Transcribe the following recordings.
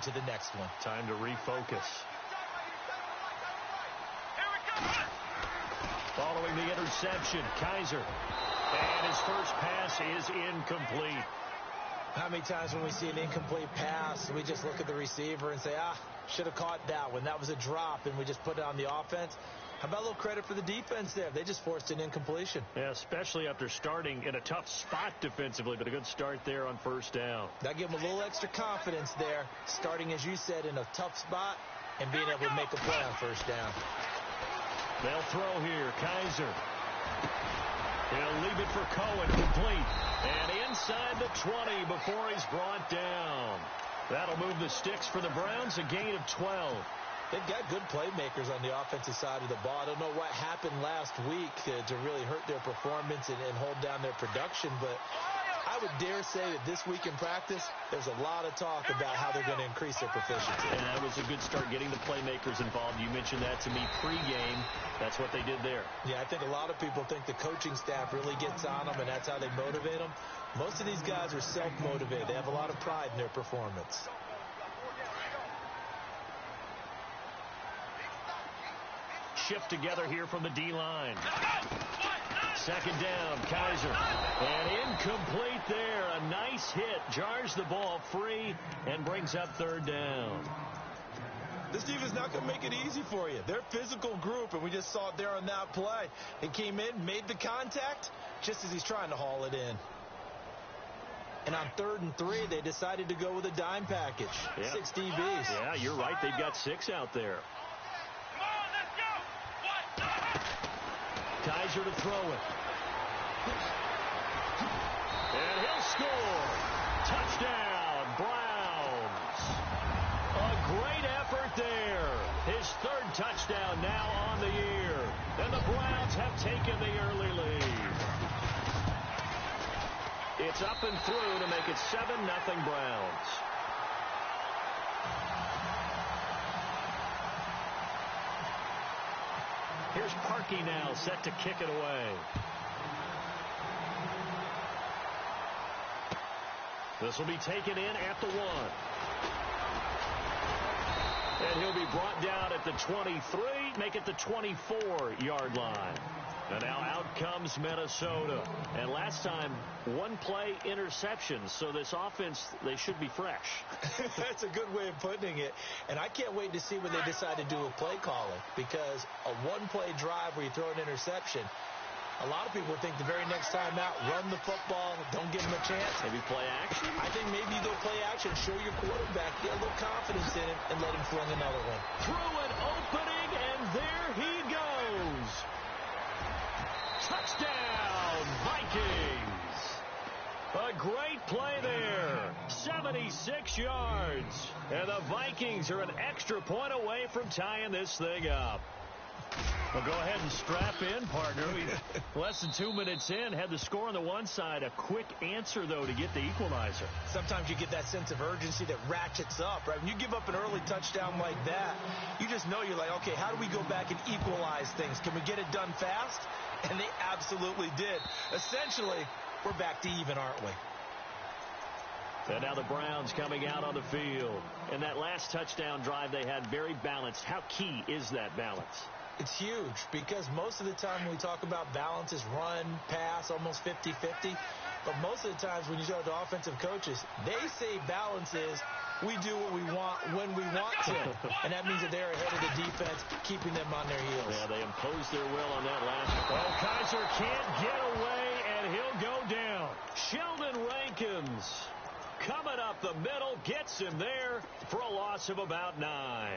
to the next one. Time to refocus. Following the interception, Kaiser. And his first pass is incomplete. How many times when we see an incomplete pass, we just look at the receiver and say, should have caught that one. That was a drop, and we just put it on the offense. How about a little credit for the defense there? They just forced an incompletion. Yeah, especially after starting in a tough spot defensively, but a good start there on first down. That gave them a little extra confidence there, starting, as you said, in a tough spot and being able to make a play on first down. They'll throw here. Kaiser. He'll leave it for Cohen, complete. And inside the 20 before he's brought down. That'll move the sticks for the Browns, a gain of 12. They've got good playmakers on the offensive side of the ball. I don't know what happened last week to really hurt their performance and hold down their production, but I would dare say that this week in practice, there's a lot of talk about how they're going to increase their proficiency. And that was a good start, getting the playmakers involved. You mentioned that to me pregame. That's what they did there. Yeah, I think a lot of people think the coaching staff really gets on them, and that's how they motivate them. Most of these guys are self-motivated. They have a lot of pride in their performance. Shift together here from the D-line. Second down, Kaiser. And incomplete there. A nice hit. Jars the ball free and brings up third down. This defense is not going to make it easy for you. They're a physical group, and we just saw it there on that play. He came in, made the contact, just as he's trying to haul it in. And on 3rd and 3, they decided to go with a dime package. Yeah. 6 DBs. Yeah, you're right. They've got 6 out there. Kaiser to throw it. And he'll score. Touchdown, Browns. A great effort there. His 3rd touchdown now on the year. And the Browns have taken the early lead. It's up and through to make it 7-0 Browns. Here's Parkey now, set to kick it away. This will be taken in at the 1. And he'll be brought down at the 23, make it the 24-yard line. And now out comes Minnesota. And last time, 1-play interception. So this offense, they should be fresh. That's a good way of putting it. And I can't wait to see what they decide to do with play calling. Because a 1-play drive where you throw an interception, a lot of people think the very next time out, run the football, don't give them a chance. Maybe play action? I think maybe you go play action, show your quarterback, get a little confidence in him, and let him fling another one. Through an opening, and there he goes. Touchdown, Vikings. A great play there. 76 yards. And the Vikings are an extra point away from tying this thing up. Well, go ahead and strap in, partner. Less than 2 minutes in, had the score on the one side. A quick answer, though, to get the equalizer. Sometimes you get that sense of urgency that ratchets up, right? When you give up an early touchdown like that, you just know you're like, okay, how do we go back and equalize things? Can we get it done fast? And they absolutely did. Essentially, we're back to even, aren't we? And now the Browns coming out on the field. And that last touchdown drive they had, very balanced. How key is that balance? It's huge because most of the time when we talk about balance is run, pass, almost 50-50. But most of the times when you talk to offensive coaches, they say balance is we do what we want when we want to. And that means that they're ahead of the defense, keeping them on their heels. Yeah, they imposed their will on that last. Oh, Kaiser can't get away, and he'll go down. Sheldon Rankins coming up the middle, gets him there for a loss of about 9.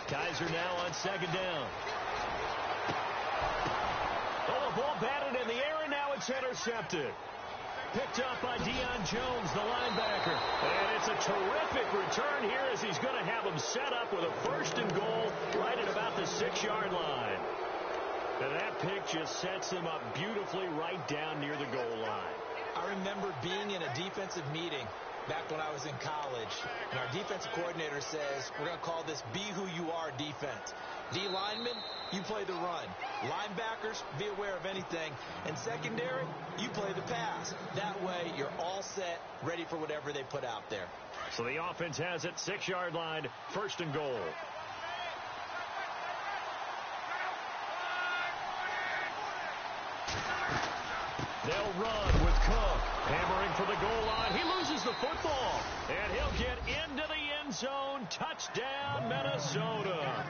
Kaiser now on second down. Oh, the ball batted in the air, and now it's intercepted. Picked up by Deion Jones, the linebacker. And it's a terrific return here as he's going to have him set up with a 1st and goal right at about the 6-yard line. And that pick just sets him up beautifully right down near the goal line. I remember being in a defensive meeting back when I was in college, and our defensive coordinator says, we're going to call this Be Who You Are defense. D linemen, you play the run. Linebackers, be aware of anything. And secondary, you play the pass. That way, you're all set, ready for whatever they put out there. So the offense has it, 6-yard line, 1st and goal. They'll run with Cook, hammering for the goal line. He loses the football, and he'll get into the end zone. Touchdown, Minnesota.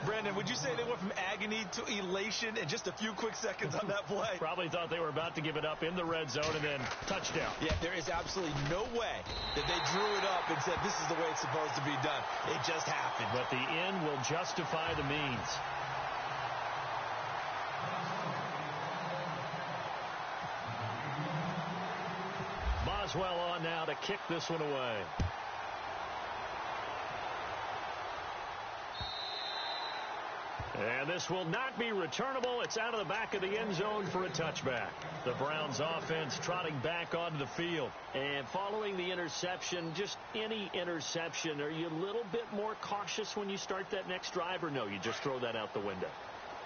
Brandon, would you say they went from agony to elation in just a few quick seconds on that play? Probably thought they were about to give it up in the red zone and then touchdown. Yeah, there is absolutely no way that they drew it up and said this is the way it's supposed to be done. It just happened. But the end will justify the means. Boswell on now to kick this one away. And this will not be returnable. It's out of the back of the end zone for a touchback. The Browns offense trotting back onto the field. And following the interception, just any interception, are you a little bit more cautious when you start that next drive, or no, you just throw that out the window?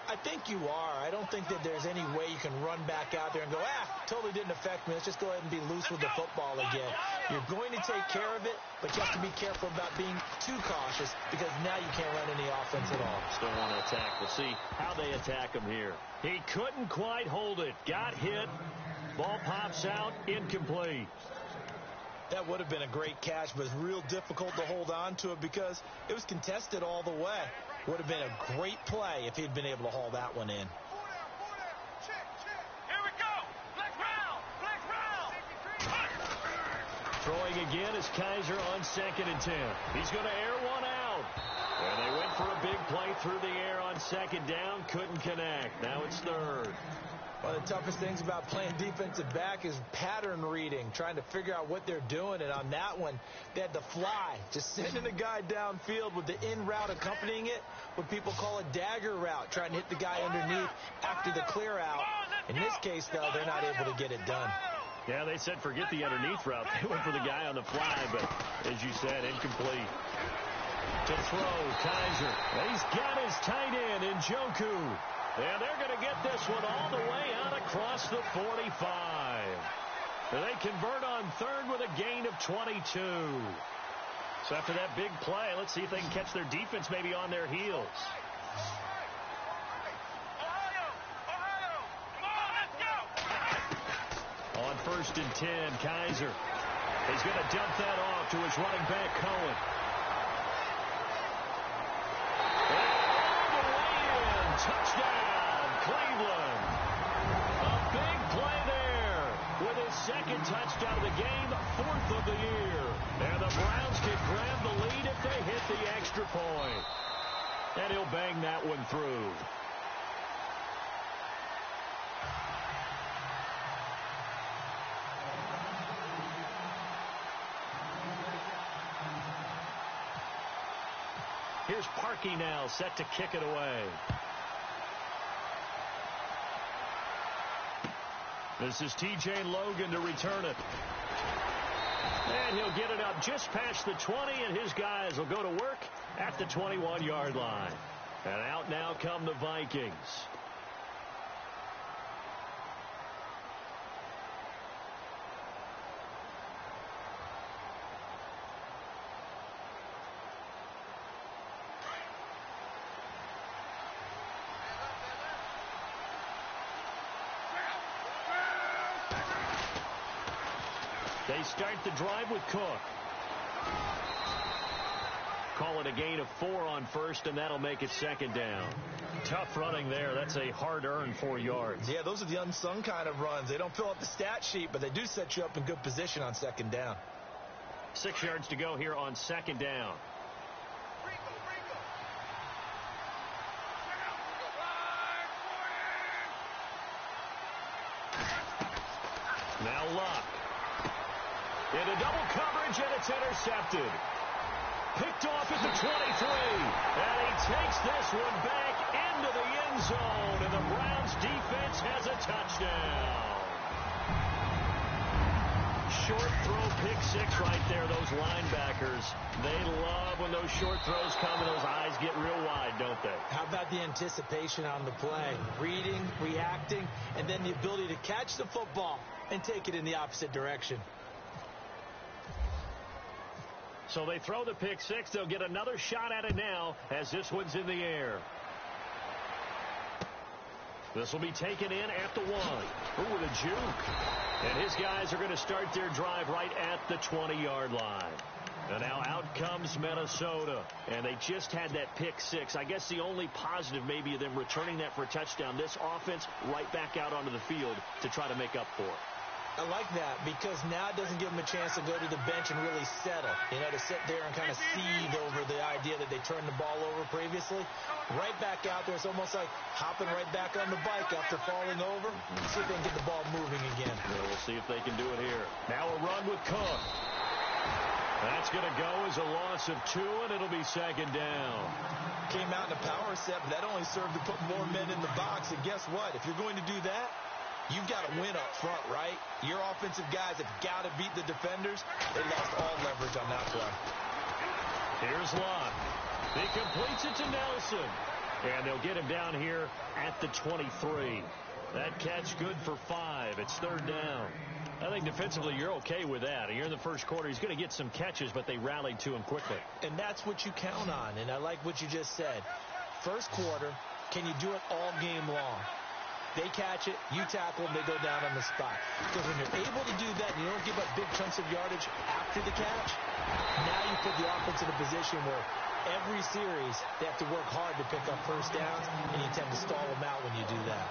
I think you are. I don't think that there's any way you can run back out there and go, totally didn't affect me. Let's just go ahead and be loose with the football again. You're going to take care of it, but you have to be careful about being too cautious because now you can't run any offense at all. Still want to attack. We'll see how they attack him here. He couldn't quite hold it. Got hit. Ball pops out. Incomplete. That would have been a great catch, but it's real difficult to hold on to it because it was contested all the way. Would have been a great play if he'd been able to haul that one in. Here we go. Flex round. Throwing again is Kaiser on 2nd and 10. He's going to air one out. And they went for a big play through the air on 2nd down. Couldn't connect. Now it's 3rd. One of the toughest things about playing defensive back is pattern reading, trying to figure out what they're doing. And on that one, they had to fly, just sending a guy downfield with the in route accompanying it, what people call a dagger route, trying to hit the guy underneath after the clear out. In this case, though, they're not able to get it done. Yeah, they said forget the underneath route. They went for the guy on the fly, but as you said, incomplete. To throw, Kaiser. He's got his tight end in Njoku. And they're going to get this one all the way out across the 45. They convert on 3rd with a gain of 22. So after that big play, let's see if they can catch their defense maybe on their heels. On 1st and 10, Kaiser. He's going to dump that off to his running back, Cohen. Touchdown, Cleveland. A big play there with his 2nd touchdown of the game, 4th of the year. And the Browns can grab the lead if they hit the extra point. And he'll bang that one through. Here's Parkey now, set to kick it away. This is T.J. Logan to return it. And he'll get it up just past the 20, and his guys will go to work at the 21-yard line. And out now come the Vikings. They start the drive with Cook. Call it a gain of 4 on 1st, and that'll make it 2nd down. Tough running there. That's a hard-earned 4 yards. Yeah, those are the unsung kind of runs. They don't fill out the stat sheet, but they do set you up in good position on 2nd down. 6 yards to go here on 2nd down. Now Luck. Into double coverage, and it's intercepted. Picked off at the 23. And he takes this one back into the end zone. And the Browns defense has a touchdown. Short throw, pick six right there. Those linebackers, they love when those short throws come and those eyes get real wide, don't they? How about the anticipation on the play? Reading, reacting, and then the ability to catch the football and take it in the opposite direction. So they throw the pick six. They'll get another shot at it now as this one's in the air. This will be taken in at the 1. Ooh, with a juke. And his guys are going to start their drive right at the 20-yard line. And now out comes Minnesota. And they just had that pick six. I guess the only positive maybe of them returning that for a touchdown. This offense right back out onto the field to try to make up for it. I like that because now it doesn't give them a chance to go to the bench and really settle. You know, to sit there and kind of seethe over the idea that they turned the ball over previously. Right back out there. It's almost like hopping right back on the bike after falling over. See if they can get the ball moving again. Yeah, we'll see if they can do it here. Now a run with Cook. That's going to go as a loss of 2, and it'll be second down. Came out in a power set, but that only served to put more men in the box. And guess what? If you're going to do that, you've got to win up front, right? Your offensive guys have got to beat the defenders. They lost all leverage on that play. Here's Lott. He completes it to Nelson. And they'll get him down here at the 23. That catch good for 5. It's third down. I think defensively you're okay with that. Here in the first quarter, he's going to get some catches, but they rallied to him quickly. And that's what you count on. And I like what you just said. First quarter, can you do it all game long? They catch it, you tackle them, they go down on the spot. Because when you're able to do that and you don't give up big chunks of yardage after the catch, now you put the offense in a position where every series they have to work hard to pick up first downs, and you tend to stall them out when you do that.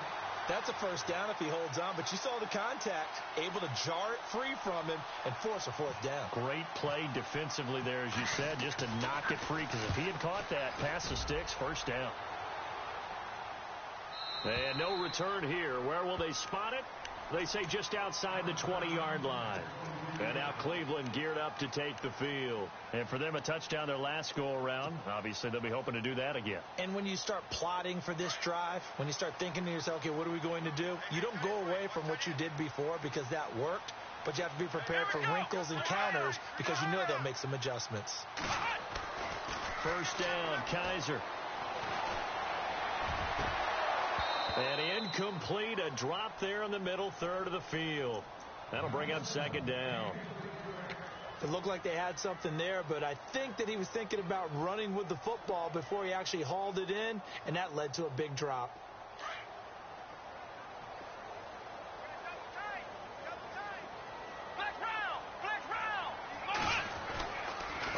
That's a first down if he holds on, but you saw the contact, able to jar it free from him and force a fourth down. Great play defensively there, as you said, just to knock it free, because if he had caught that, past the sticks, first down. And no return here. Where will they spot it? They say just outside the 20-yard line. And now Cleveland geared up to take the field. And for them, a touchdown their last go-around. Obviously, they'll be hoping to do that again. And when you start plotting for this drive, when you start thinking to yourself, okay, what are we going to do? You don't go away from what you did before because that worked. But you have to be prepared for wrinkles and counters because you know they'll make some adjustments. First down, Kaiser. And incomplete, a drop there in the middle third of the field. That'll bring up second down. It looked like they had something there, but I think that he was thinking about running with the football before he actually hauled it in, and that led to a big drop.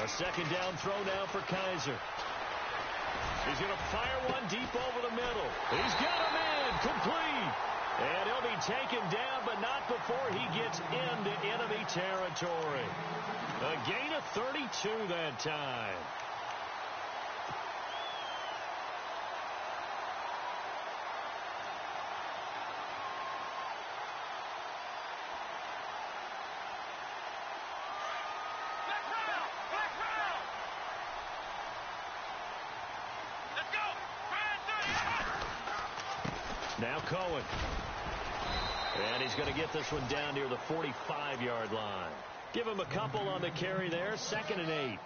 A second down throw now for Kaiser. He's going to fire one deep over the middle. He's got him in, complete. And he'll be taken down, but not before he gets into enemy territory. A gain of 32 that time. Now Cohen. And he's going to get this one down near the 45-yard line. Give him a couple on the carry there. 2nd and 8.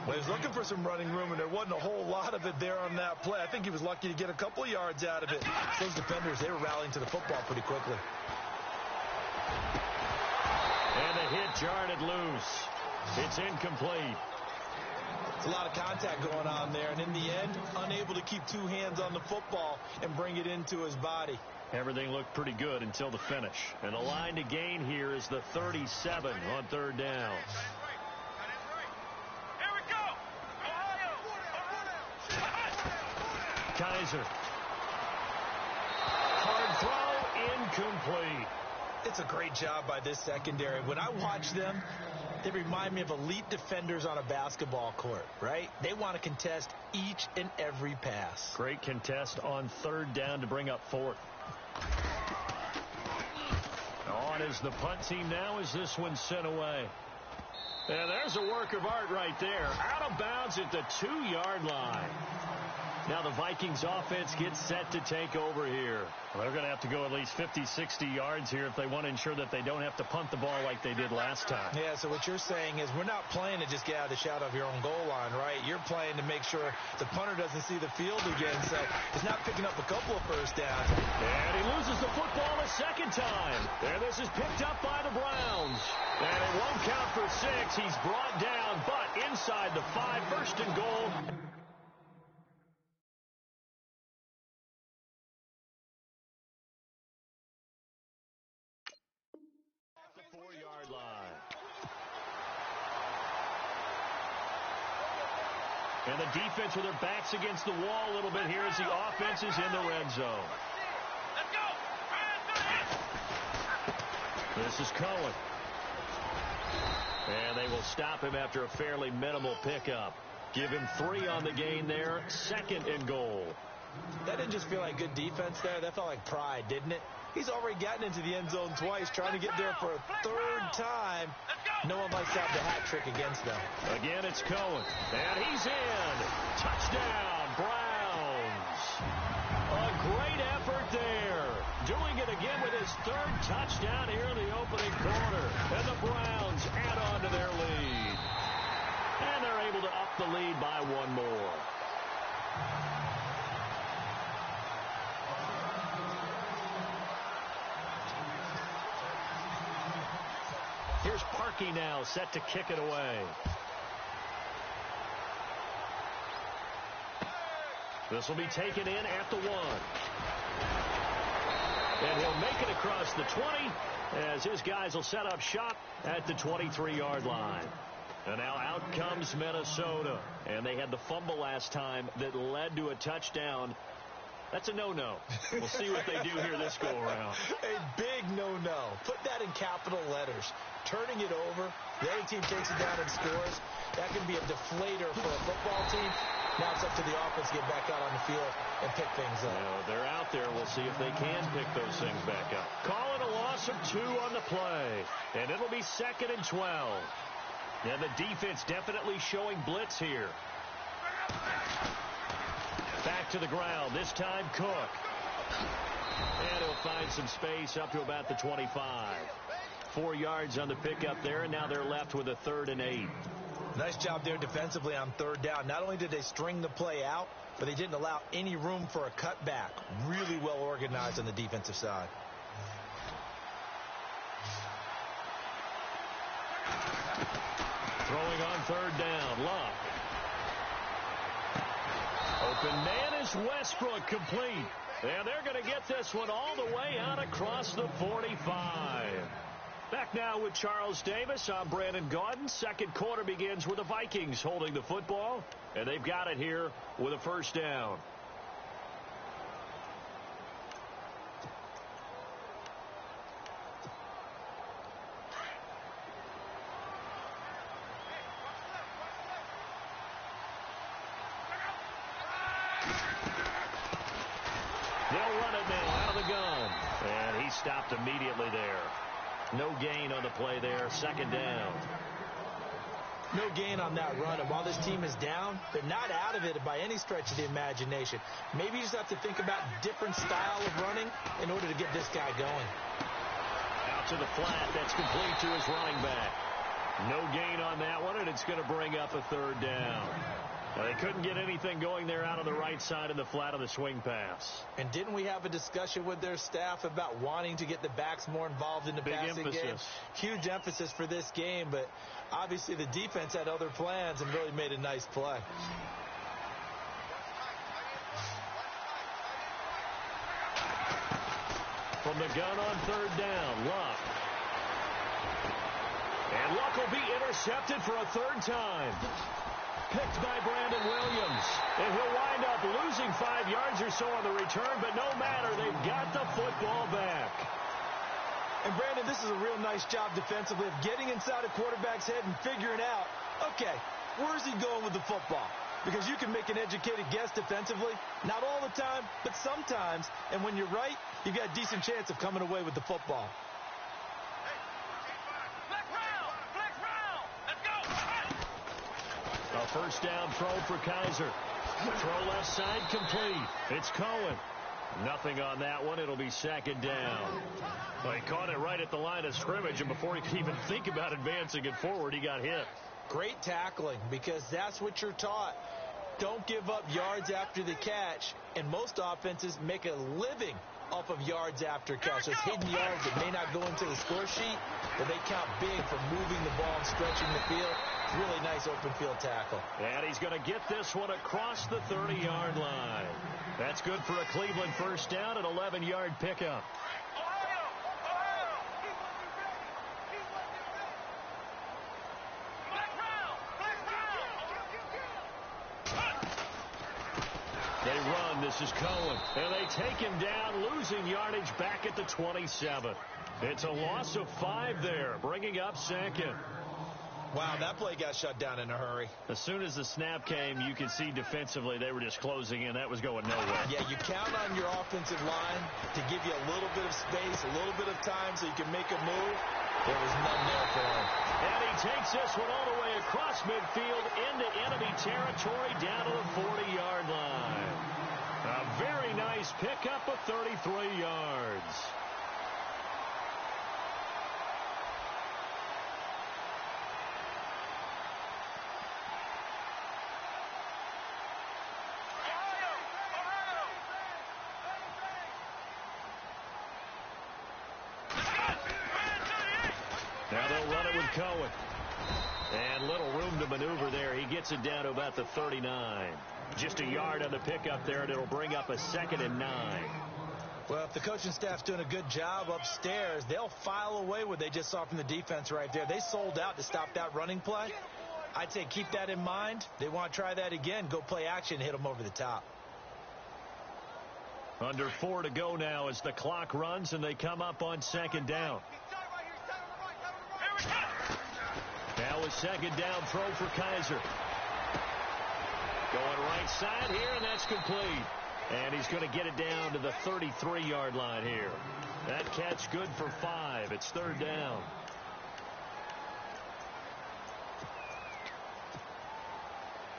Well, he was looking for some running room, and there wasn't a whole lot of it there on that play. I think he was lucky to get a couple of yards out of it. Those defenders, they were rallying to the football pretty quickly. And the hit jarred it loose. It's incomplete. A lot of contact going on there, and in the end, unable to keep two hands on the football and bring it into his body. Everything looked pretty good until the finish. And the line to gain here is the 37 on third down. Here we go! Ohio! Kaiser. Hard throw, incomplete. It's a great job by this secondary. When I watch them, they remind me of elite defenders on a basketball court, right? They want to contest each and every pass. Great contest on third down to bring up fourth. On is the punt team now as this one's sent away. And there's a work of art right there. Out of bounds at the 2-yard line. Now the Vikings offense gets set to take over here. Well, they're going to have to go at least 50, 60 yards here if they want to ensure that they don't have to punt the ball like they did last time. Yeah, so what you're saying is we're not playing to just get out of the shadow of your own goal line, right? You're playing to make sure the punter doesn't see the field again, so it's not picking up a couple of first downs. And he loses the football a second time. And this is picked up by the Browns. And it won't count for 6. He's brought down, but inside the 5, first and goal. The 4-yard line. And the defense with their backs against the wall a little bit here as the offense is in the red zone. Let's go. This is Cohen. And they will stop him after a fairly minimal pickup. Give him 3 on the gain there. Second and goal. That didn't just feel like good defense there. That felt like pride, didn't it? He's already gotten into the end zone twice, trying to get there for a 3rd time. No one likes to have the hat trick against them. Again, it's Cohen. And he's in. Touchdown, Browns. A great effort there. Doing it again with his 3rd touchdown here in the opening quarter. And the Browns add on to their lead. And they're able to up the lead by 1 more. Here's Parkey now, set to kick it away. This will be taken in at the 1. And he'll make it across the 20 as his guys will set up shop at the 23-yard line. And now out comes Minnesota. And they had the fumble last time that led to a touchdown. That's a no-no. We'll see what they do here this go-around. A big no-no. Put that in capital letters. Turning it over, the other team takes it down and scores. That can be a deflator for a football team. Now it's up to the offense to get back out on the field and pick things up. Well, they're out there. We'll see if they can pick those things back up. Calling a loss of 2 on the play. And it'll be 2nd and 12. And the defense definitely showing blitz here. Back to the ground. This time Cook. And he'll find some space up to about the 25. 4 yards on the pickup there, and now they're left with a 3rd and 8. Nice job there defensively on 3rd down. Not only did they string the play out, but they didn't allow any room for a cutback. Really well organized on the defensive side. Throwing on 3rd down, Luck. Open man is Westbrook, complete. And they're going to get this one all the way out across the 45. Back now with Charles Davis. I'm Brandon Gaudin. Second quarter begins with the Vikings holding the football. And they've got it here with a 1st down. They'll run it now out of the gun. And he stopped immediately there. No gain on the play there. 2nd down. No gain on that run. And while this team is down, they're not out of it by any stretch of the imagination. Maybe you just have to think about different style of running in order to get this guy going. Out to the flat. That's complete to his running back. No gain on that one, and it's going to bring up a 3rd down. They couldn't get anything going there out on the right side of the flat of the swing pass. And didn't we have a discussion with their staff about wanting to get the backs more involved in the passing game? Huge emphasis for this game, but obviously the defense had other plans and really made a nice play. From the gun on 3rd down, Luck. And Luck will be intercepted for a 3rd time. Picked by Brandon Williams. And he'll wind up losing 5 yards or so on the return, but no matter, they've got the football back. And Brandon, this is a real nice job defensively of getting inside a quarterback's head and figuring out, okay, where's he going with the football? Because you can make an educated guess defensively, not all the time, but sometimes. And when you're right, you got a decent chance of coming away with the football. Black round! Let's go! first down throw for Kaiser. Throw left side complete. It's Cohen. Nothing on that one. It'll be second down. Well, he caught it right at the line of scrimmage, and before he could even think about advancing it forward, he got hit. Great tackling, because that's what you're taught. Don't give up yards after the catch, and most offenses make a living off of yards after catch. Those hidden yards that may not go into the score sheet, but they count big for moving the ball and stretching the field. Really nice open field tackle. And he's going to get this one across the 30-yard line. That's good for a Cleveland first down, an 11-yard pickup. They run. This is Cohen. And they take him down, losing yardage back at the 27. It's a loss of 5 there, bringing up second. Wow, that play got shut down in a hurry. As soon as the snap came, you could see defensively they were just closing in. That was going nowhere. Yeah, you count on your offensive line to give you a little bit of space, a little bit of time so you can make a move. There was none there for him. And he takes this one all the way across midfield into enemy territory down to the 40-yard line. A very nice pickup of 33 yards. Now they'll run it with Cohen. And little room to maneuver there. He gets it down to about the 39. Just a yard on the pickup there, and it'll bring up a 2nd and 9. Well, if the coaching staff's doing a good job upstairs, they'll file away what they just saw from the defense right there. They sold out to stop that running play. I'd say keep that in mind. They want to try that again. Go play action, hit them over the top. Under 4 to go now as the clock runs, and they come up on 2nd down. Now a 2nd down throw for Kaiser. Going right side here, and that's complete. And he's going to get it down to the 33-yard line here. That catch good for 5. It's 3rd down.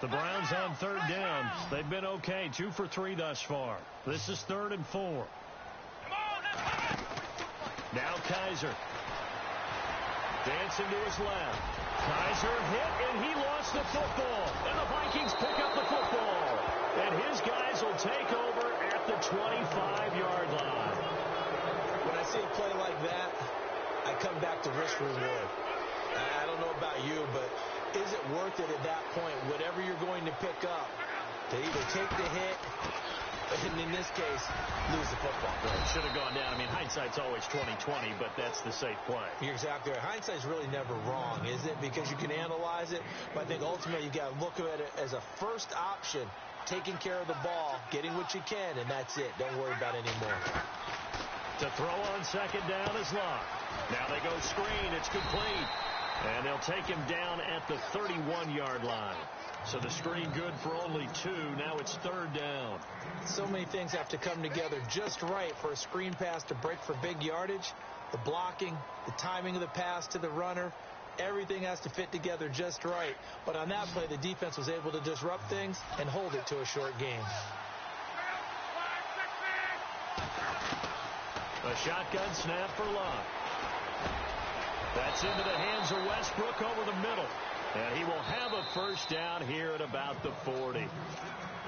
The Browns on 3rd down. They've been okay. 2 for 3 thus far. This is 3rd and 4. Now Kaiser. Dancing to his left. Kaiser hit, and he lost the football. And the Vikings pick up the football. And his guys will take over at the 25-yard line. When I see a play like that, I come back to risk reward. I don't know about you, but is it worth it at that point, whatever you're going to pick up, to either take the hit, and in this case, lose the football? It should have gone down. I mean, hindsight's always 20/20, but that's the safe play. You're exactly right. Hindsight's really never wrong, is it? Because you can analyze it, but I think ultimately you got to look at it as a first option, taking care of the ball, getting what you can, and that's it. Don't worry about it anymore. To throw on 2nd down is Locke. Now they go screen. It's complete. And they'll take him down at the 31-yard line. So the screen good for only 2. Now it's 3rd down. So many things have to come together just right for a screen pass to break for big yardage. The blocking, the timing of the pass to the runner, everything has to fit together just right. But on that play, the defense was able to disrupt things and hold it to a short game. A shotgun snap for Locke. That's into the hands of Westbrook over the middle. And he will have a first down here at about the 40.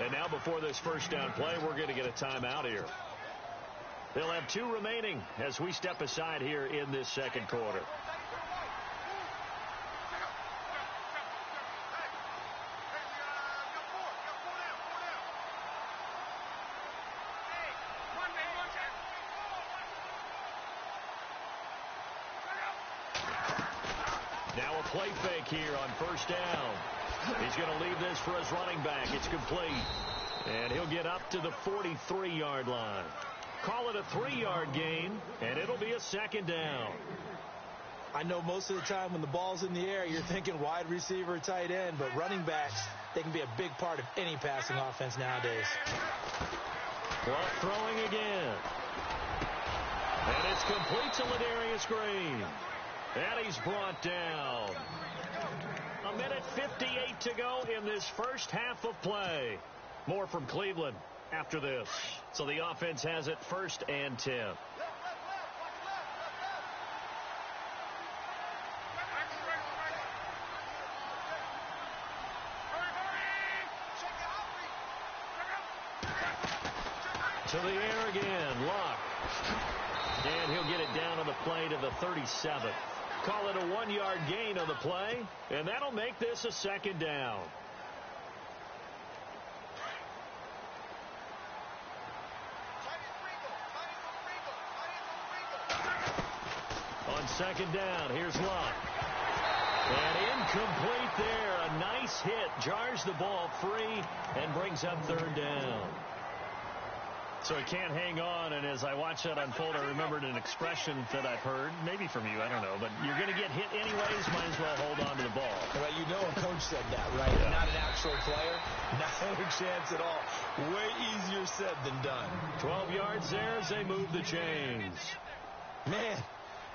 And now before this first down play, we're going to get a timeout here. They'll have 2 remaining as we step aside here in this 2nd quarter. Now a play fake here on first down. He's going to leave this for his running back. It's complete. And he'll get up to the 43-yard line. Call it a 3-yard gain, and it'll be a 2nd down. I know most of the time when the ball's in the air, you're thinking wide receiver, tight end, but running backs, they can be a big part of any passing offense nowadays. Clock throwing again. And it's complete to Ladarius Green. And he's brought down. A minute 58 to go in this first half of play. More from Cleveland after this. So the offense has it 1st and 10. To the air again, Locke. And he'll get it down on the play to the 37. Call it a 1-yard gain on the play, and that'll make this a 2nd down. On 2nd down, here's Locke. And incomplete there. A nice hit. Jars the ball free and brings up 3rd down. So he can't hang on, and as I watch that unfold, I remembered an expression that I've heard, maybe from you, I don't know, but you're going to get hit anyways, might as well hold on to the ball. Well, you know a coach said that, right? Yeah. Not an actual player. Not a chance at all. Way easier said than done. 12 yards there as they move the chains. Man,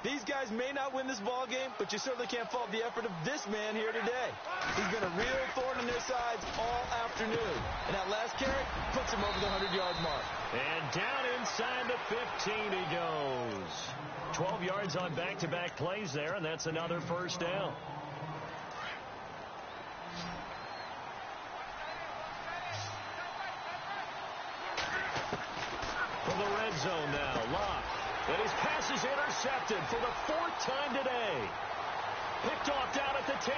these guys may not win this ball game, but you certainly can't fault the effort of this man here today. He's been a real thorn in their sides all afternoon. And that last carry puts him over the 100-yard mark. And down inside the 15 he goes. 12 yards on back-to-back plays there, and that's another 1st down. From the red zone now, Locke. And his pass is intercepted for the 4th time today. Picked off down at the 10.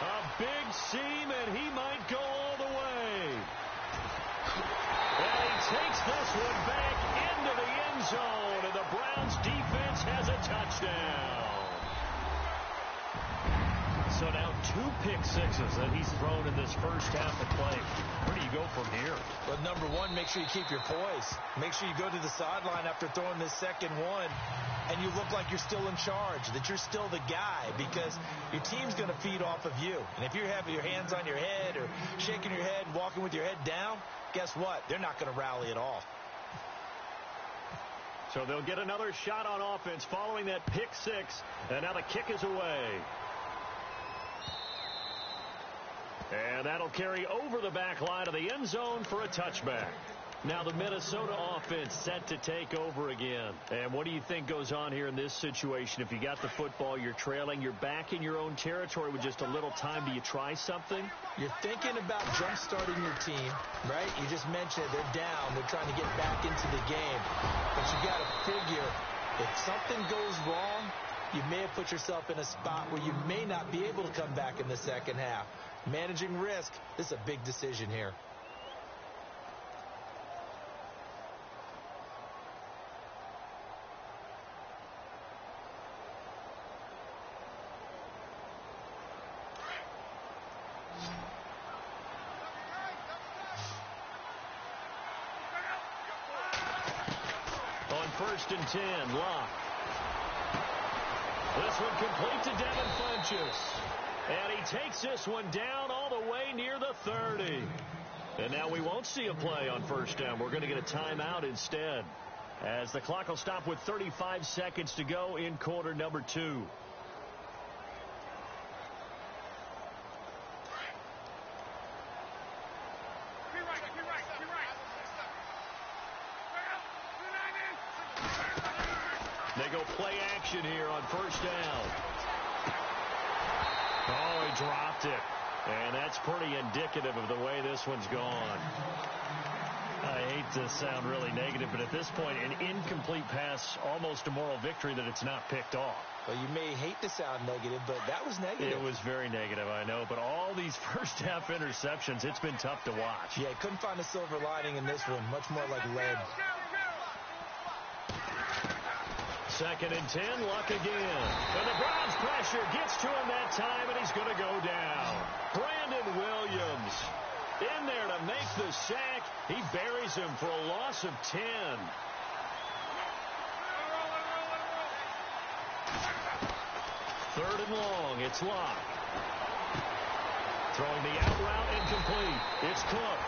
A big seam, and he might go all the way. And he takes this one back into the end zone, and the Browns defense has a touchdown. So now 2 pick-sixes that he's thrown in this first half of play. Where do you go from here? Well, number one, make sure you keep your poise. Make sure you go to the sideline after throwing this second one, and you look like you're still in charge, that you're still the guy, because your team's going to feed off of you. And if you're having your hands on your head or shaking your head, walking with your head down, guess what? They're not going to rally at all. So they'll get another shot on offense following that pick-six, and now the kick is away. And that'll carry over the back line of the end zone for a touchback. Now the Minnesota offense set to take over again. And what do you think goes on here in this situation? If you got the football, you're trailing, you're back in your own territory with just a little time. Do you try something? You're thinking about jump-starting your team, right? You just mentioned it. They're down. They're trying to get back into the game. But you got to figure, if something goes wrong, you may have put yourself in a spot where you may not be able to come back in the second half. Managing risk, this is a big decision here. On 1st and 10, Locke. This one complete to Devin Funchess. And he takes this one down all the way near the 30. And now we won't see a play on 1st down. We're going to get a timeout instead, as the clock will stop with 35 seconds to go in quarter number 2. They go play action here on 1st down. Oh, he dropped it. And that's pretty indicative of the way this one's gone. I hate to sound really negative, but at this point, an incomplete pass, almost a moral victory that it's not picked off. Well, you may hate to sound negative, but that was negative. It was very negative, I know. But all these first-half interceptions, it's been tough to watch. Yeah, couldn't find a silver lining in this one. Much more like lead. 2nd and 10, Luck again. And the Browns pressure gets to him that time, and he's going to go down. Brandon Williams in there to make the sack. He buries him for a loss of 10. Third and long, it's Locke. Throwing the out route incomplete. It's Cook.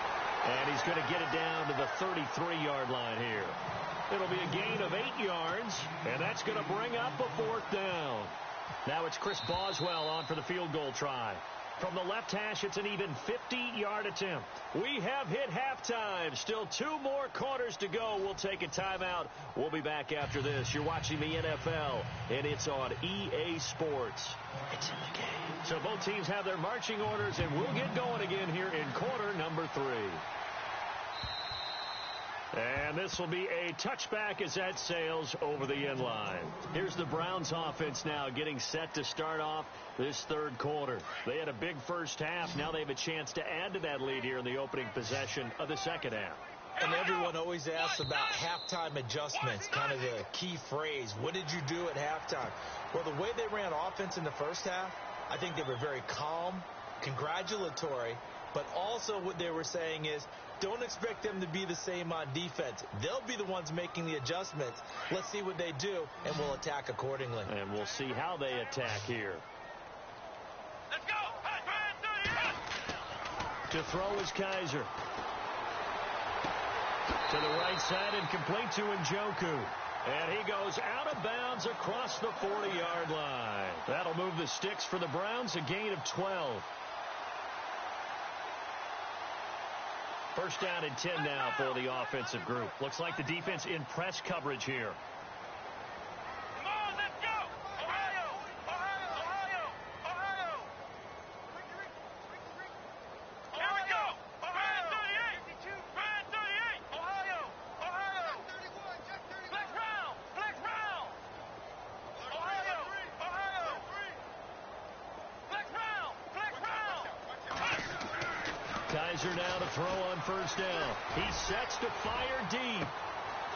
And he's going to get it down to the 33-yard line here. It'll be a gain of 8 yards, and that's going to bring up a 4th down. Now it's Chris Boswell on for the field goal try. From the left hash, it's an even 50-yard attempt. We have hit halftime. Still 2 more quarters to go. We'll take a timeout. We'll be back after this. You're watching the NFL, and it's on EA Sports. It's in the game. So both teams have their marching orders, and we'll get going again here in quarter number 3. And this will be a touchback as that sails over the end line. Here's the Browns offense now getting set to start off this third quarter. They had a big first half. Now they have a chance to add to that lead here in the opening possession of the second half. And everyone always asks about halftime adjustments, kind of the key phrase. What did you do at halftime? Well, the way they ran offense in the first half, I think they were very calm, congratulatory, but also what they were saying is, don't expect them to be the same on defense. They'll be the ones making the adjustments. Let's see what they do, and we'll attack accordingly. And we'll see how they attack here. Let's go. To throw is Kaiser. To the right side and complete to Njoku. And he goes out of bounds across the 40-yard line. That'll move the sticks for the Browns, a gain of 12. First down and 10 now for the offensive group. Looks like the defense in press coverage here. Come on, let's go. Ohio. Here we go. Ohio 38. Brand 38. Ohio. Flex round. Ohio. Flex round. Kaiser now to throw on first down. He sets to fire deep.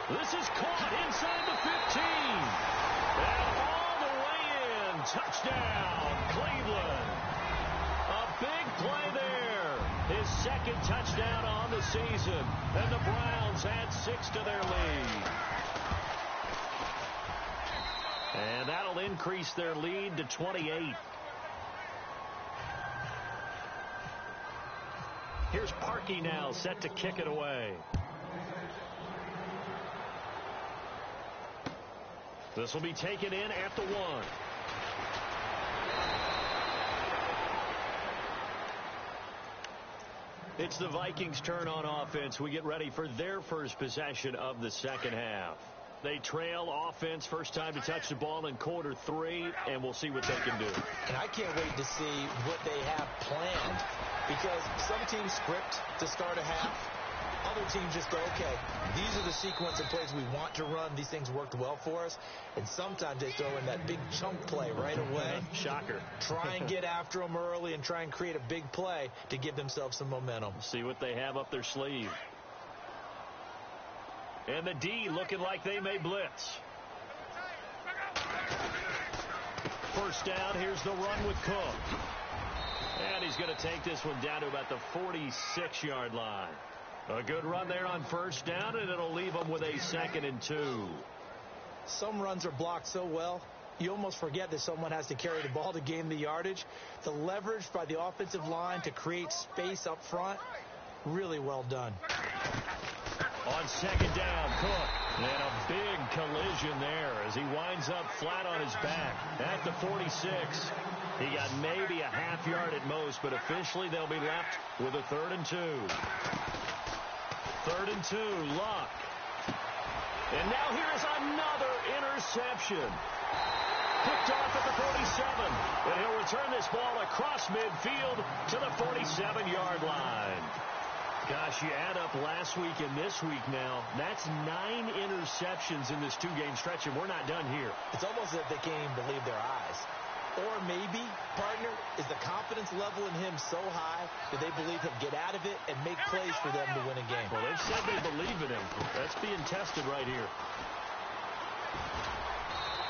This is caught inside the 15. And all the way in. Touchdown, Cleveland. A big play there. His second touchdown on the season. And the Browns add 6 to their lead. And that'll increase their lead to 28. Here's Parkey now, set to kick it away. This will be taken in at the 1. It's the Vikings' turn on offense. We get ready for their first possession of the second half. They trail offense, first time to touch the ball in quarter 3, and we'll see what they can do. And I can't wait to see what they have planned, because some teams script to start a half. Other teams just go, okay, these are the sequence of plays we want to run. These things worked well for us. And sometimes they throw in that big chunk play right away. Shocker. Try and get after them early and try and create a big play to give themselves some momentum. See what they have up their sleeve. And the D looking like they may blitz. First down, here's the run with Cook. And he's going to take this one down to about the 46-yard line. A good run there on first down, and it'll leave them with a 2nd and 2. Some runs are blocked so well, you almost forget that someone has to carry the ball to gain the yardage. The leverage by the offensive line to create space up front, really well done. On second down, Cook. And a big collision there as he winds up flat on his back at the 46. He got maybe a half yard at most, but officially they'll be left with a 3rd and 2. 3rd and 2, Luck. And now here is another interception. Picked off at the 47. And he'll return this ball across midfield to the 47-yard line. Gosh, you add up last week and this week now, that's 9 interceptions in this 2-game stretch, and we're not done here. It's almost as if they can't even believe their eyes. Or maybe, partner, is the confidence level in him so high that they believe he'll get out of it and make plays for them to win a game. Well, they've said they believe in him. That's being tested right here.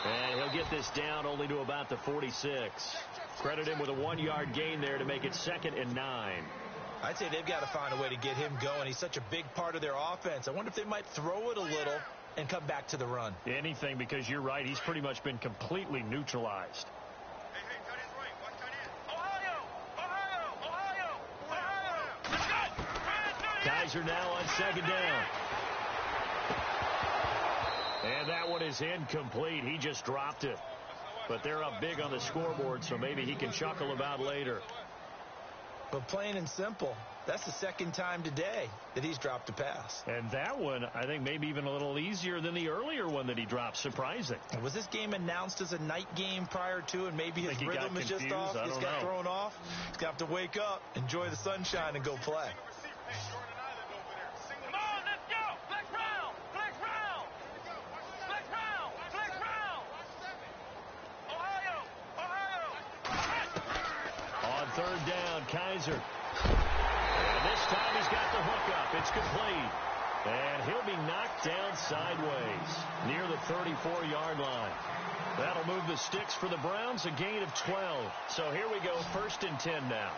And he'll get this down only to about the 46. Credit him with a 1-yard gain there to make it 2nd and 9. I'd say they've got to find a way to get him going. He's such a big part of their offense. I wonder if they might throw it a little and come back to the run. Anything, because you're right. He's pretty much been completely neutralized. Hey, cut in right. One cut in. Ohio. Let's go. Kaiser now on second down. And that one is incomplete. He just dropped it. but they're up big on the scoreboard, so maybe he can chuckle about later. But plain and simple, that's the second time today that he's dropped a pass. And that one, I think, maybe even a little easier than the earlier one that he dropped. Surprising. Was this game announced as a night game prior to, and maybe his rhythm is just off? He's got thrown off. He's got to wake up, enjoy the sunshine, and go play. Come on, let's go. Flex round. Flex round. Flex round. Flex round. Ohio. On third down, Kaiser. And this time he's got the hook up. It's complete. And he'll be knocked down sideways near the 34-yard line. That'll move the sticks for the Browns, a gain of 12. So here we go, 1st and 10 now.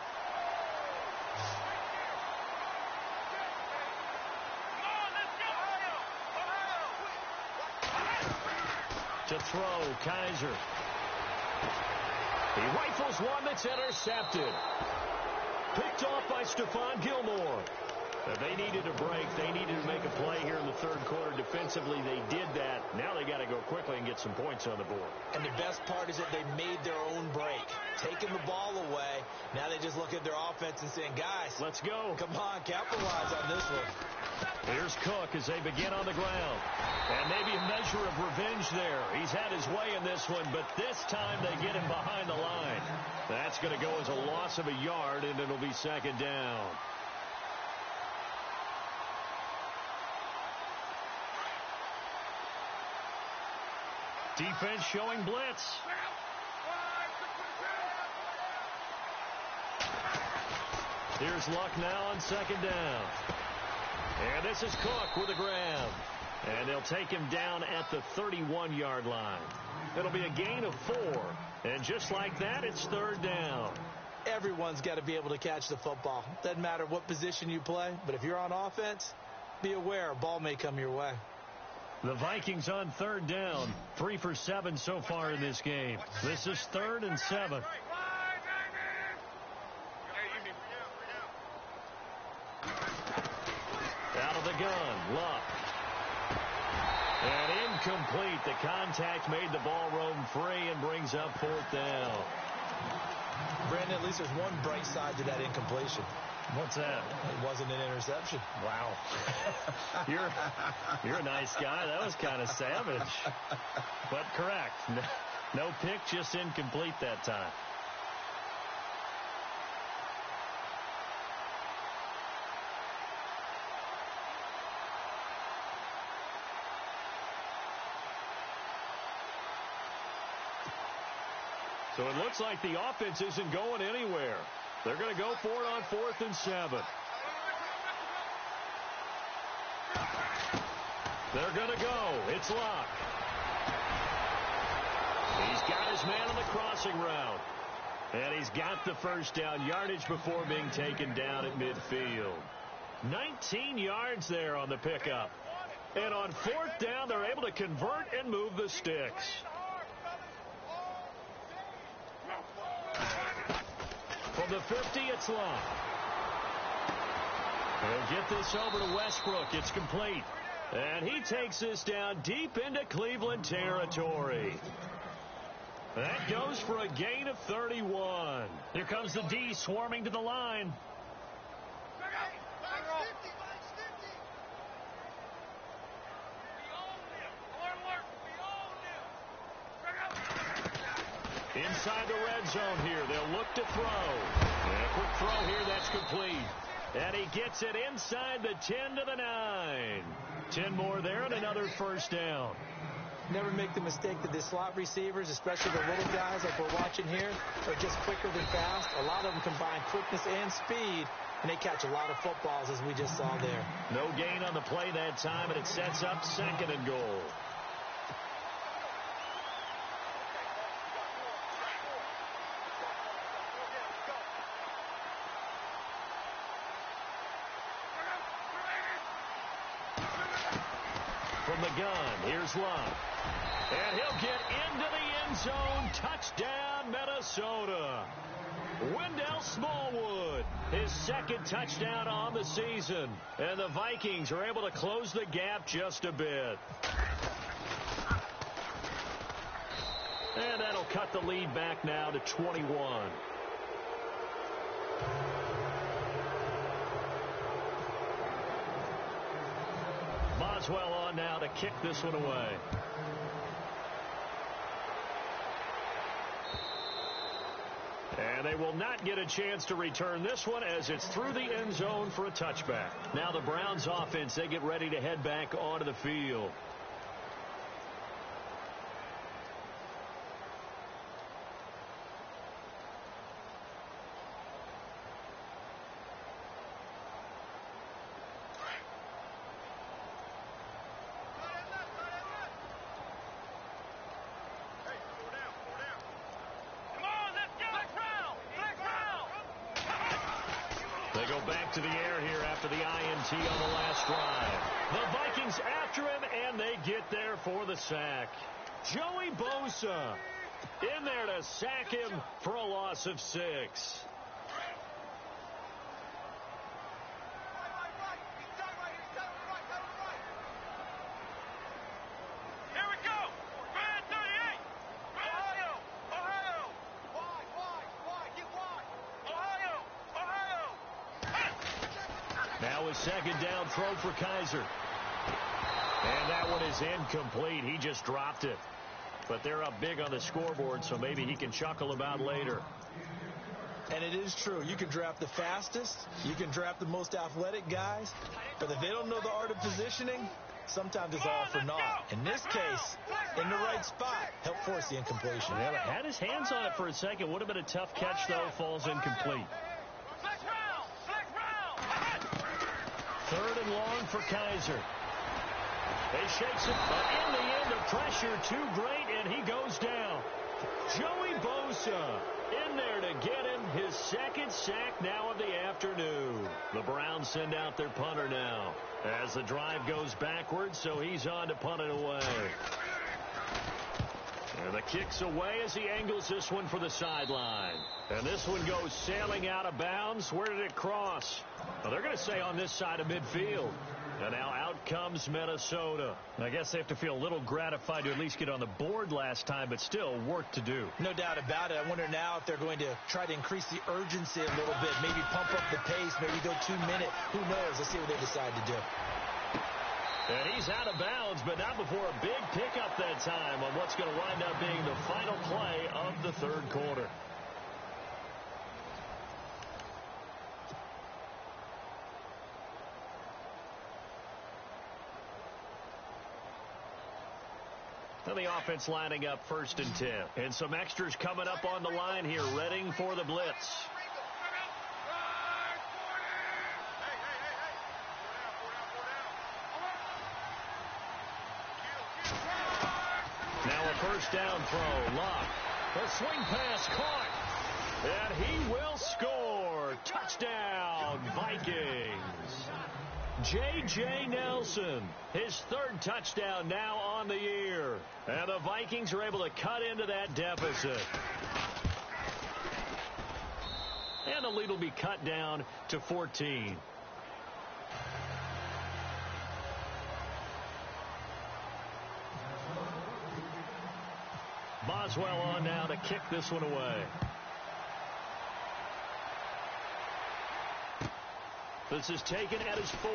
To throw, Kaiser. He rifles one that's intercepted. Picked off by Stephon Gilmore. They needed a break. They needed to make a play here in the third quarter. Defensively, they did that. Now they got to go quickly and get some points on the board. And the best part is that they made their own break, taking the ball away. Now they just look at their offense and saying, guys, let's go. Come on, capitalize on this one. Here's Cook as they begin on the ground. And maybe a measure of revenge there. He's had his way in this one, but this time they get him behind the line. That's going to go as a loss of a yard, and it'll be 2nd down. Defense showing blitz. Here's Luck now on 2nd down. And this is Cook with a grab. And they'll take him down at the 31-yard line. It'll be a gain of 4. And just like that, it's 3rd down. Everyone's got to be able to catch the football. Doesn't matter what position you play, but if you're on offense, be aware a ball may come your way. The Vikings on 3rd down. 3 for 7 so far in this game. This is 3rd and 7. Out of the gun, Luck. And incomplete. The contact made the ball roam free and brings up 4th down. Brandon, at least there's one bright side to that incompletion. What's that? It wasn't an interception. Wow. You're a nice guy. That was kind of savage. But correct. No pick, just incomplete that time. So it looks like the offense isn't going anywhere. They're going to go for it on 4th and 7. They're going to go. It's Luck. He's got his man on the crossing route. And he's got the 1st down yardage before being taken down at midfield. 19 yards there on the pickup. And on 4th down, they're able to convert and move the sticks. From the 50, it's Luck. They'll get this over to Westbrook. It's complete. And he takes this down deep into Cleveland territory. That goes for a gain of 31. Here comes the D swarming to the line. Inside the red zone here. They'll look to throw. And a quick throw here. That's complete. And he gets it inside the 10 to the 9. 10 more there and another 1st down. Never make the mistake that the slot receivers, especially the little guys like we're watching here, are just quicker than fast. A lot of them combine quickness and speed, and they catch a lot of footballs, as we just saw there. No gain on the play that time, and it sets up 2nd and goal. From the gun, here's Luck. And he'll get into the end zone. Touchdown, Minnesota. Wendell Smallwood, his 2nd touchdown on the season. And the Vikings are able to close the gap just a bit. And that'll cut the lead back now to 21. Boswell on now to kick this one away. And they will not get a chance to return this one as it's through the end zone for a touchback. Now the Browns offense, they get ready to head back onto the field. They go back to the air here after the INT on the last drive. The Vikings after him, and they get there for the sack. Joey Bosa in there to sack him for a loss of 6. Now a second down throw for Kaiser. And that one is incomplete. He just dropped it. But they're up big on the scoreboard, so maybe he can chuckle about later. And it is true. You can draft the fastest. You can draft the most athletic guys. But if they don't know the art of positioning, sometimes it's all for naught. In this case, in the right spot, helped force the incompletion. Yeah, had his hands on it for a second. Would have been a tough catch, though. Falls incomplete. Third and long for Kaiser. He shakes it, but in the end, the pressure too great, and he goes down. Joey Bosa in there to get him his second sack now of the afternoon. The Browns send out their punter now as the drive goes backwards, so he's on to punt it away. And the kick's away as he angles this one for the sideline. And this one goes sailing out of bounds. Where did it cross? Well, they're going to say on this side of midfield. And now out comes Minnesota. I guess they have to feel a little gratified to at least get on the board last time, but still work to do. No doubt about it. I wonder now if they're going to try to increase the urgency a little bit, maybe pump up the pace, maybe go 2 minute. Who knows? Let's see what they decide to do. And he's out of bounds, but not before a big pickup that time on what's going to wind up being the final play of the third quarter. And the offense lining up 1st and 10. And some extras coming up on the line here, readying for the blitz. Now a first down throw. Locke. The swing pass caught. And he will score. Touchdown, Vikings. J.J. Nelson, his 3rd touchdown now on the year. And the Vikings are able to cut into that deficit. And the lead will be cut down to 14. Boswell on now to kick this one away. This is taken at his 4.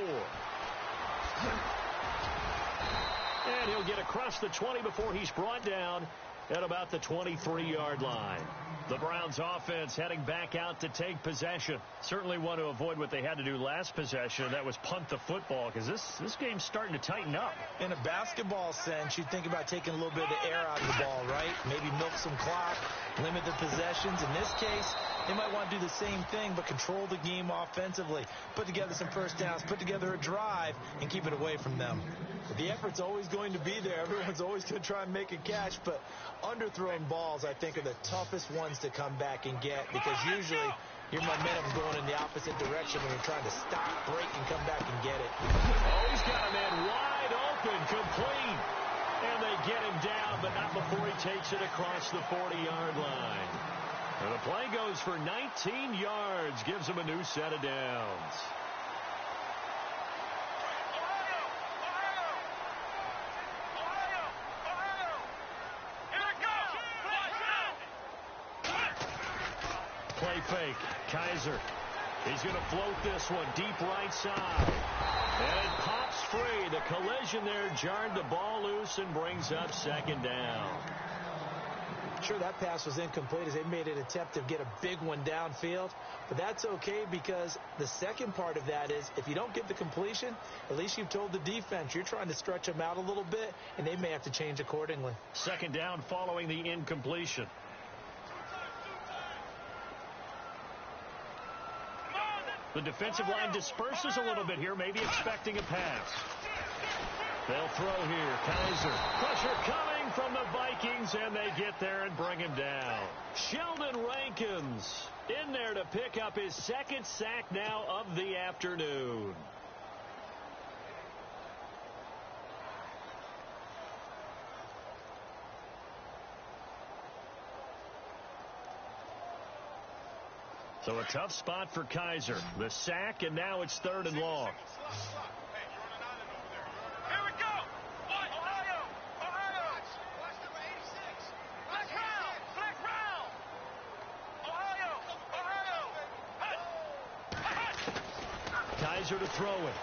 And he'll get across the 20 before he's brought down at about the 23-yard line. The Browns offense heading back out to take possession. Certainly want to avoid what they had to do last possession. That was punt the football, because this game's starting to tighten up. In a basketball sense, you think about taking a little bit of the air out of the ball, right? Maybe milk some clock, limit the possessions. In this case, they might want to do the same thing, but control the game offensively. Put together some first downs, put together a drive, and keep it away from them. But the effort's always going to be there. Everyone's always going to try and make a catch, but underthrown balls, I think, are the toughest ones to come back and get, because usually your momentum's going in the opposite direction when you're trying to stop, break, and come back and get it. Oh, he's got a man wide open, complete. And they get him down, but not before he takes it across the 40-yard line. And the play goes for 19 yards, gives him a new set of downs. play fake. Kaiser. He's going to float this one deep right side. And it pops free. The collision there jarred the ball loose and brings up second down. Sure, that pass was incomplete as they made an attempt to get a big one downfield. But that's okay because the second part of that is if you don't get the completion, at least you've told the defense you're trying to stretch them out a little bit, and they may have to change accordingly. Second down following the incompletion. The defensive line disperses a little bit here, maybe expecting a pass. They'll throw here. Kaiser. Pressure coming from the Vikings, and they get there and bring him down. Sheldon Rankins in there to pick up his second sack now of the afternoon. So a tough spot for Kaiser. The sack, and now it's 3rd and long. Here we go. Ohio. Watch number 86. Black round. Ohio. Kaiser to throw it.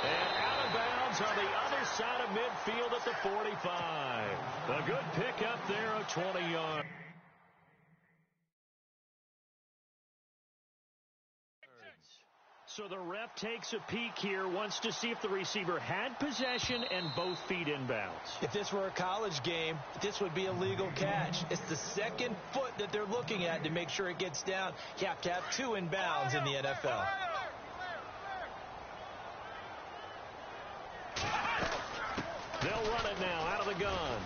And out of bounds on the other side of midfield at the 45. A good pickup there of 20 yards. So the ref takes a peek here, wants to see if the receiver had possession and both feet inbounds. If this were a college game, this would be a legal catch. It's the second foot that they're looking at to make sure it gets down. You have to have 2 inbounds in the NFL. They'll run it now out of the gun.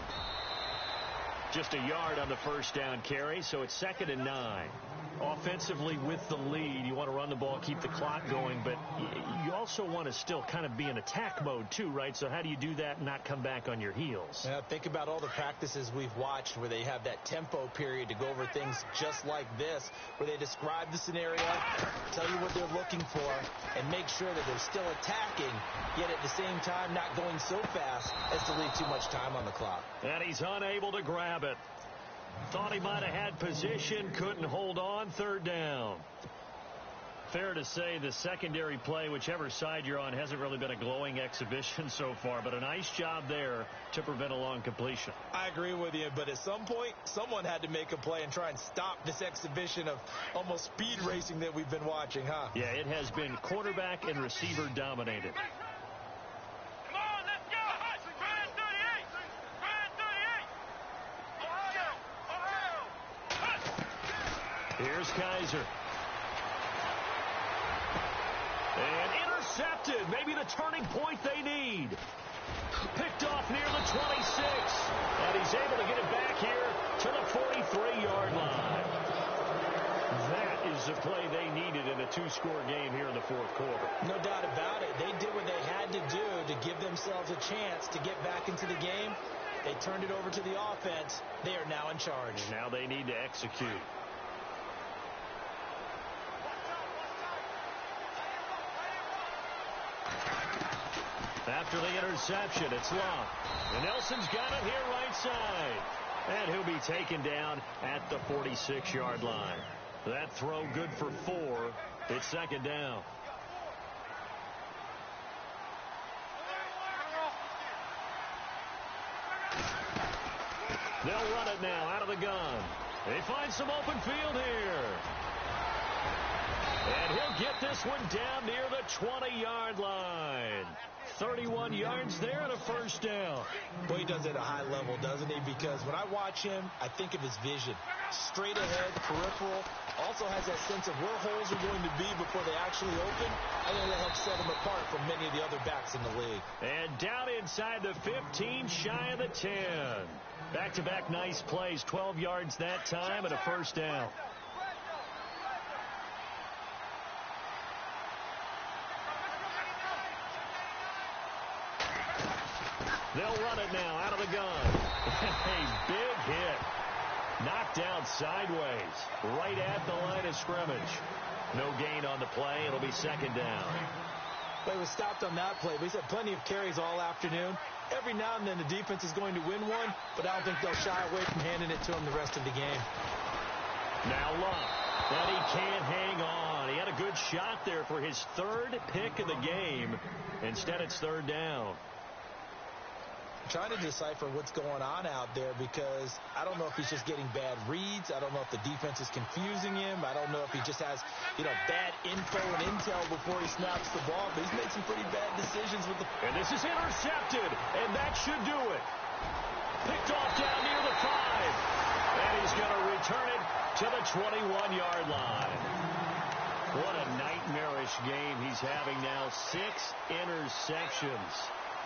Just a yard on the first down carry, so it's 2nd and 9. Offensively with the lead, you want to run the ball, keep the clock going, but you also want to still kind of be in attack mode too, right? So how do you do that and not come back on your heels? Yeah, think about all the practices we've watched where they have that tempo period to go over things just like this, where they describe the scenario, tell you what they're looking for, and make sure that they're still attacking, yet at the same time not going so fast as to leave too much time on the clock. And he's unable to grab it. Thought he might have had position, couldn't hold on, 3rd down. Fair to say the secondary play, whichever side you're on, hasn't really been a glowing exhibition so far, but a nice job there to prevent a long completion. I agree with you, but at some point, someone had to make a play and try and stop this exhibition of almost speed racing that we've been watching, huh? Yeah, it has been quarterback and receiver dominated. Here's Kaiser. And intercepted. Maybe the turning point they need. Picked off near the 26. And he's able to get it back here to the 43-yard line. That is the play they needed in a 2-score game here in the 4th quarter. No doubt about it. They did what they had to do to give themselves a chance to get back into the game. They turned it over to the offense. They are now in charge. And now they need to execute. After the interception, it's locked. And Nelson's got it here right side. And he'll be taken down at the 46-yard line. That throw good for 4. It's 2nd down. They'll run it now out of the gun. They find some open field here. And he'll get this one down near the 20-yard line. 31 yards there and a 1st down. Boy, he does it at a high level, doesn't he? Because when I watch him, I think of his vision. Straight ahead, peripheral. Also has that sense of where holes are going to be before they actually open. I think that helps set him apart from many of the other backs in the league. And down inside the 15, shy of the 10. Back-to-back nice plays. 12 yards that time and a 1st down. They'll run it now out of the gun. A big hit. Knocked down sideways. Right at the line of scrimmage. No gain on the play. It'll be 2nd down. Well, he was stopped on that play, but he's had plenty of carries all afternoon. Every now and then the defense is going to win one, but I don't think they'll shy away from handing it to him the rest of the game. Now Love. And he can't hang on. He had a good shot there for his third pick of the game. Instead, it's third down. Trying to decipher what's going on out there because I don't know if he's just getting bad reads. I don't know if the defense is confusing him. I don't know if he just has, bad info and intel before he snaps the ball. But he's made some pretty bad decisions with the... And this is intercepted, and that should do it. Picked off down near the 5. And he's going to return it to the 21-yard line. What a nightmarish game he's having now. 6 interceptions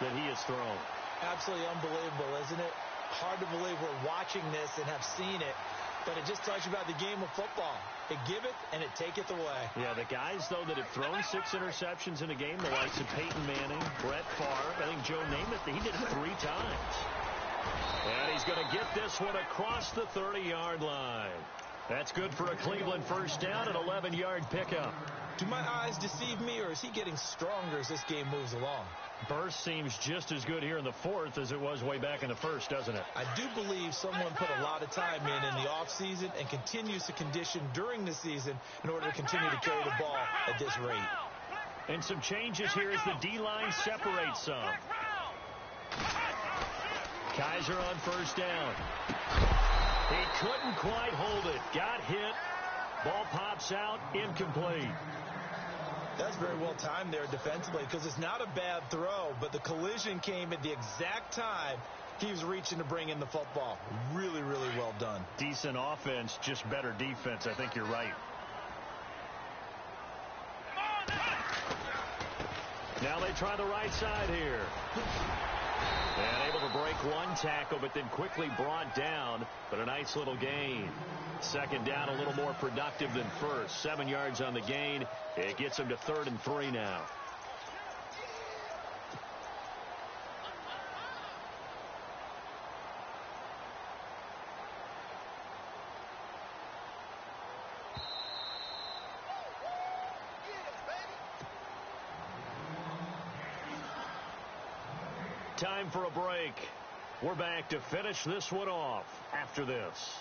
that he has thrown. Absolutely unbelievable, isn't it? Hard to believe we're watching this and have seen it, but it just tells you about the game of football. It giveth and it taketh away. Yeah, the guys, though, that have thrown 6 interceptions in a game, the likes of Peyton Manning, Brett Favre, I think Joe Namath, he did it 3 times. And he's going to get this one across the 30-yard line. That's good for a Cleveland first down, an 11-yard pickup. Do my eyes deceive me, or is he getting stronger as this game moves along? Burst seems just as good here in the 4th as it was way back in the 1st, doesn't it? I do believe someone put a lot of time in the offseason and continues to condition during the season in order to continue to carry the ball at this rate. And some changes here as the D-line separates some. Kaiser on first down. He couldn't quite hold it. Got hit. Ball pops out. Incomplete. That's very well timed there defensively because it's not a bad throw, but the collision came at the exact time he was reaching to bring in the football. Really, really well done. Decent offense, just better defense. I think you're right. Now they try the right side here. And able to break one tackle, but then quickly brought down. But a nice little gain. Second down, a little more productive than first. 7 yards on the gain. It gets him to 3rd and 3 now. Time for a break. We're back to finish this one off after this.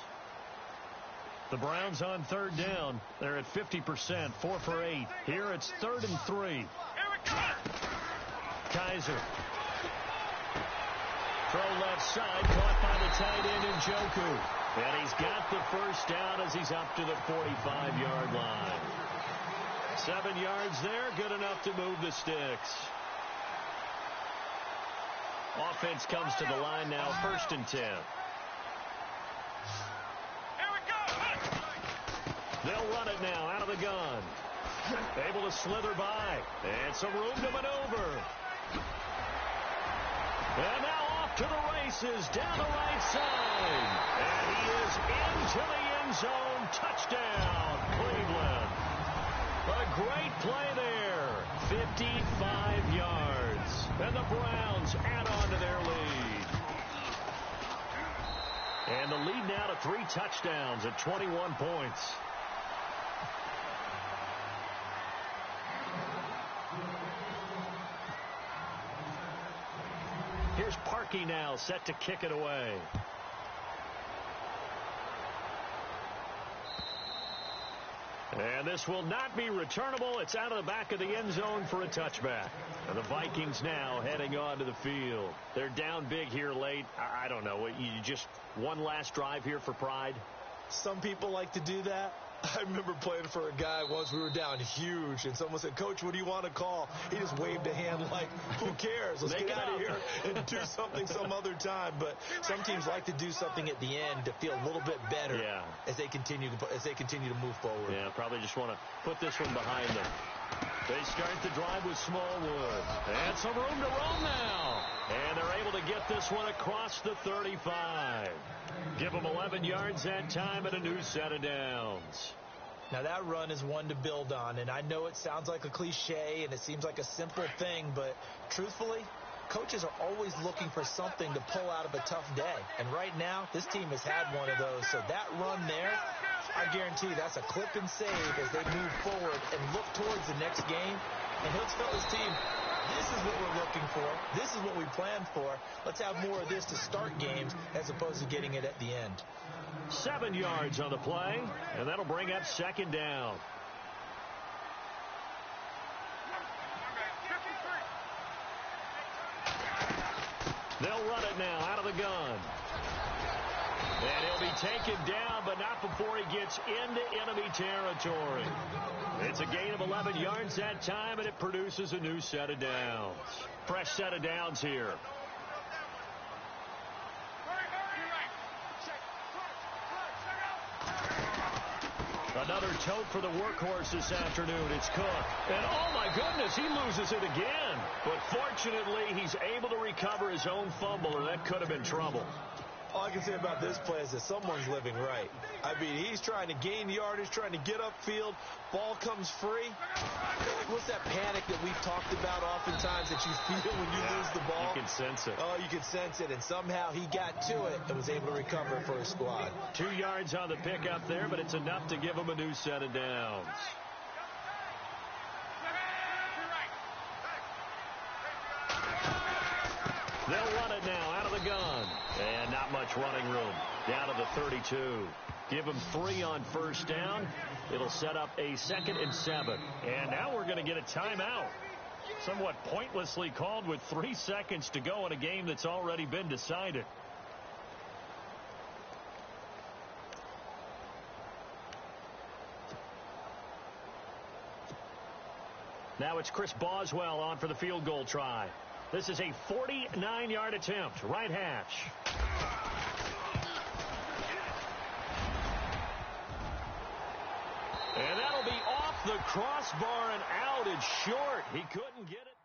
The Browns on 3rd down. They're at 50%, 4 for 8. Here it's 3rd and 3. Kaiser. Throw left side, caught by the tight end in Njoku. And he's got the first down as he's up to the 45-yard line. 7 yards there, good enough to move the sticks. Offense comes to the line now, 1st and 10. They'll run it now out of the gun. Able to slither by. And some room to maneuver. And now off to the races down the right side. And he is into the end zone. Touchdown, Cleveland. A great play there. 55 yards. And the Browns add on to their lead. And the lead now to 3 touchdowns at 21 points. Here's Parkey now, set to kick it away. And this will not be returnable. It's out of the back of the end zone for a touchback. And the Vikings now heading onto the field. They're down big here late. I don't know. You just one last drive here for pride? Some people like to do that. I remember playing for a guy once. We were down huge, and someone said, "Coach, what do you want to call?" He just waved a hand like, who cares? Let's get out of here and do something some other time. But some teams like to do something at the end to feel a little bit better as they continue to move forward. Yeah, probably just want to put this one behind them. They start the drive with Smallwood. And some room to roam now. And they're able to get this one across the 35. Give them 11 yards that time and a new set of downs. Now that run is one to build on, and I know it sounds like a cliche and it seems like a simple thing, but truthfully, coaches are always looking for something to pull out of a tough day. And right now, this team has had one of those. So that run there, I guarantee that's a clip and save as they move forward and look towards the next game. And he'll tell his team, This is what we're looking for. This is what we planned for. Let's have more of this to start games as opposed to getting it at the end. 7 yards on the play, and that'll bring up second down. They'll run it now out of the gun. And he'll be taken down, but not before he gets into enemy territory. It's a gain of 11 yards that time, and it produces a new set of downs. Fresh set of downs here. Another tote for the workhorse this afternoon. It's Cook. And, oh, my goodness, he loses it again. But fortunately, he's able to recover his own fumble, or that could have been trouble. All I can say about this play is that someone's living right. I mean, he's trying to gain yardage, trying to get upfield. Ball comes free. What's that panic that we've talked about oftentimes that you feel when you lose the ball? You can sense it. Oh, you can sense it. And somehow he got to it and was able to recover it for his squad. 2 yards on the pickup there, but it's enough to give him a new set of downs. They'll run it now out of the gun. And not much running room. Down to the 32. Give him 3 on first down. It'll set up a 2nd and 7. And now we're going to get a timeout. Somewhat pointlessly called with 3 seconds to go in a game that's already been decided. Now it's Chris Boswell on for the field goal try. This is a 49-yard attempt, right hash. And that'll be off the crossbar and out. It's short. He couldn't get it.